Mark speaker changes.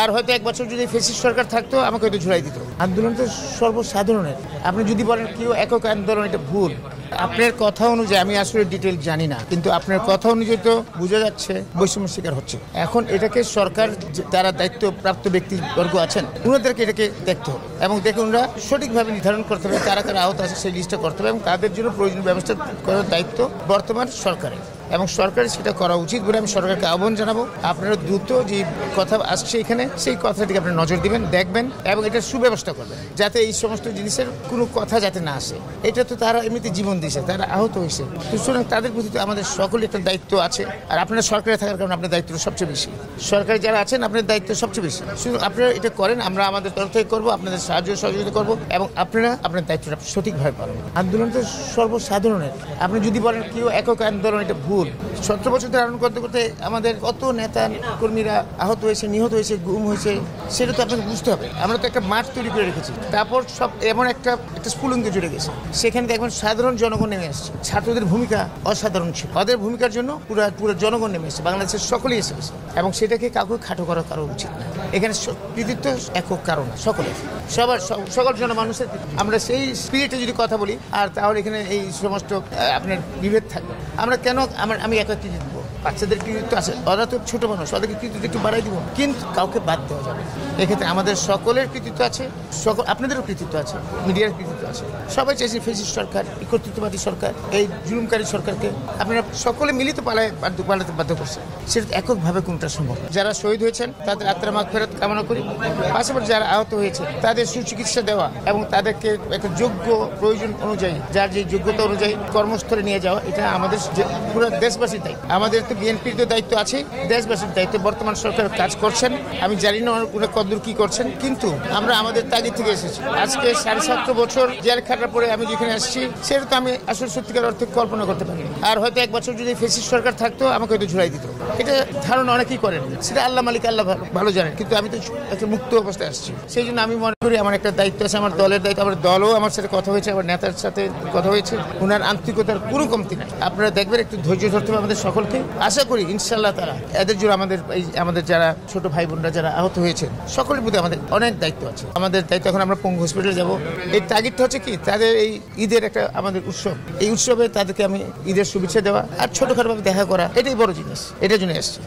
Speaker 1: আর হয়তো এক বছর যদি ফেসিস্ট সরকার থাকতো আমাকে হয়তো ঝুলাই দিত। আন্দোলন তো সর্বসাধারণের। আপনি যদি বলেন কেউ একক আন্দোলন, এটা ভুল। আপনার কথা অনুযায়ী আমি আসলে ডিটেল জানি না, কিন্তু আপনার কথা অনুযায়ী তো বোঝা যাচ্ছে বৈষম্য শিকার হচ্ছে। এখন এটাকে সরকার যারা দায়িত্বপ্রাপ্ত ব্যক্তিবর্গ আছেন ওনাদেরকে এটাকে দেখতে হবে এবং দেখে ওনারা সঠিকভাবে নির্ধারণ করতে হবে কারা কারা আহত আছে সেই লিস্টটা করতে হবে এবং তাদের জন্য প্রয়োজনীয় ব্যবস্থা করার দায়িত্ব বর্তমান সরকারের এবং সরকারের সেটা করা উচিত বলে আমি সরকারকে আহ্বান জানাবো। আপনারা দ্রুত যে কথা আসছে এখানে সেই কথাটিকে আপনি নজর দিবেন, দেখবেন এবং এটা সুব্যবস্থা করবেন যাতে এই সমস্ত জিনিসের কোনো কথা যাতে না আসে। এটা তো তারা এমনিতে জীবন দিয়েছে, তারা আহত হয়েছে, তো সুতরাং তাদের প্রতি তো আমাদের সকলের একটা দায়িত্ব আছে। আর আপনারা সরকারে থাকার কারণে আপনার দায়িত্ব সবচেয়ে বেশি, সরকারে যারা আছেন আপনার দায়িত্ব সবচেয়ে বেশি। শুধু আপনারা এটা করেন, আমরা আমাদের তরফ থেকে করবো, আপনাদের সাহায্য সহযোগিতা করবো এবং আপনারা আপনার দায়িত্বটা সঠিকভাবে পালন। আন্দোলন তো সর্বসাধারণের। আপনি যদি বলেন কেউ একক আন্দোলন, এটা ভুল। 17 বছর ধরে আন্দোলন করতে করতে আমাদের কত নেতা কর্মীরা আহত হয়েছে, নিহত হয়েছে, গুম হয়েছে, সেটা তো আপনাকে বুঝতে হবে। আমরা তো একটা মাঠ তৈরি করে রেখেছি, তারপর সব এমন একটা স্ফুলিঙ্গে জুড়ে গেছে, সেখানে দেখবেন সাধারণ জনগণ নেমে আসছে। ছাত্রদের ভূমিকা অসাধারণ ছিল, ওদের ভূমিকার জন্য পুরো জনগণ নেমে এসেছে, বাংলাদেশের সকলেই এসে গেছে এবং সেটাকে কাউকে খাটো করা কারো উচিত না। এখানে কৃতিত্ব একক কারণ সকলের, সকল জনমানুষের। আমরা সেই স্পিরিটে যদি কথা বলি আর তাহলে এখানে এই সমস্ত আপনার বিভেদ থাকবে। আমরা কেন আমি একা কৃতিত্ব দিব? বাচ্চাদের কৃতিত্ব আছে, ওরা তো ছোট মানুষ, ওদেরকে কৃতিত্ব একটু বাড়াই দিব, কিন্তু কাউকে বাদ দেওয়া যাবে। এক্ষেত্রে আমাদের সকলের কৃতিত্ব আছে, আপনাদেরও কৃতিত্ব আছে, মিডিয়ার কৃতিত্ব আছে। সবাই চাইছে ফেসিস্ট সরকার, কর্তৃত্ববাদী সরকার, এই জুলুমকারী সরকারকে আপনারা সকলে মিলিত পালাতে বাধ্য করছে। সেটা এককভাবে কোনটা সম্ভব। যারা শহীদ হয়েছেন তাদের আত্মার মাগফিরাত কামনা করি, পাশাপাশি যারা আহত হয়েছে তাদের সুচিকিৎসা দেওয়া এবং তাদেরকে একটা যোগ্য প্রয়োজন অনুযায়ী, যার যে যোগ্যতা অনুযায়ী কর্মস্থলে নিয়ে যাওয়া, এটা আমাদের পুরো দেশবাসীর দায়িত্ব। আমাদের তো বিএনপির তো দায়িত্ব আছে, দেশবাসীর দায়িত্ব। বর্তমান সরকার কাজ করছেন, আমি জানি না ওরা কতদূর কি করছেন, কিন্তু আমরা আমাদের তাগিদ থেকে এসেছি। আজকে 7.5 বছর জেল খাটার পরে আমি যেখানে আসছি, সেটা তো আমি আসলে সত্যিকার অর্থে কল্পনা করতে পারিনি। আর হয়তো এক বছর যদি ফেসিস্ট সরকার থাকতো আমাকে হয়তো ঝুলাই দিত। এটা ধারণা অনেকেই করেন, সেটা আল্লাহ মালিক, আল্লাহ ভালো জানেন, কিন্তু আমি তো একটা মুক্ত অবস্থায় আসছি। সেই জন্য আমি মনে করি আমার একটা দায়িত্ব আছে, আমার দলের দায়িত্ব। আমার দলও আমার সাথে কথা হয়েছে, আমার নেতার সাথে কথা হয়েছে, ওনার আন্তরিকতার কোনো কমতি নাই। আপনারা দেখবেন, একটু ধৈর্য ধরতে হবে আমাদের সকলকে। আশা করি ইনশাআল্লাহ তারা এদের জন্য আমাদের যারা ছোট ভাই বোনরা যারা আহত হয়েছে সকলের প্রতি আমাদের অনেক দায়িত্ব আছে। আমাদের দায়িত্ব এখন আমরা পঙ্গু হসপিটালে যাব। এই তাগিদটা হচ্ছে কি, তাদের এই ঈদের একটা আমাদের উৎসব, এই উৎসবে তাদেরকে আমি ঈদের শুভেচ্ছা দেওয়া আর ছোটখাটোভাবে দেখা করা, এটাই বড় জিনিস, এটার জন্য এসেছি।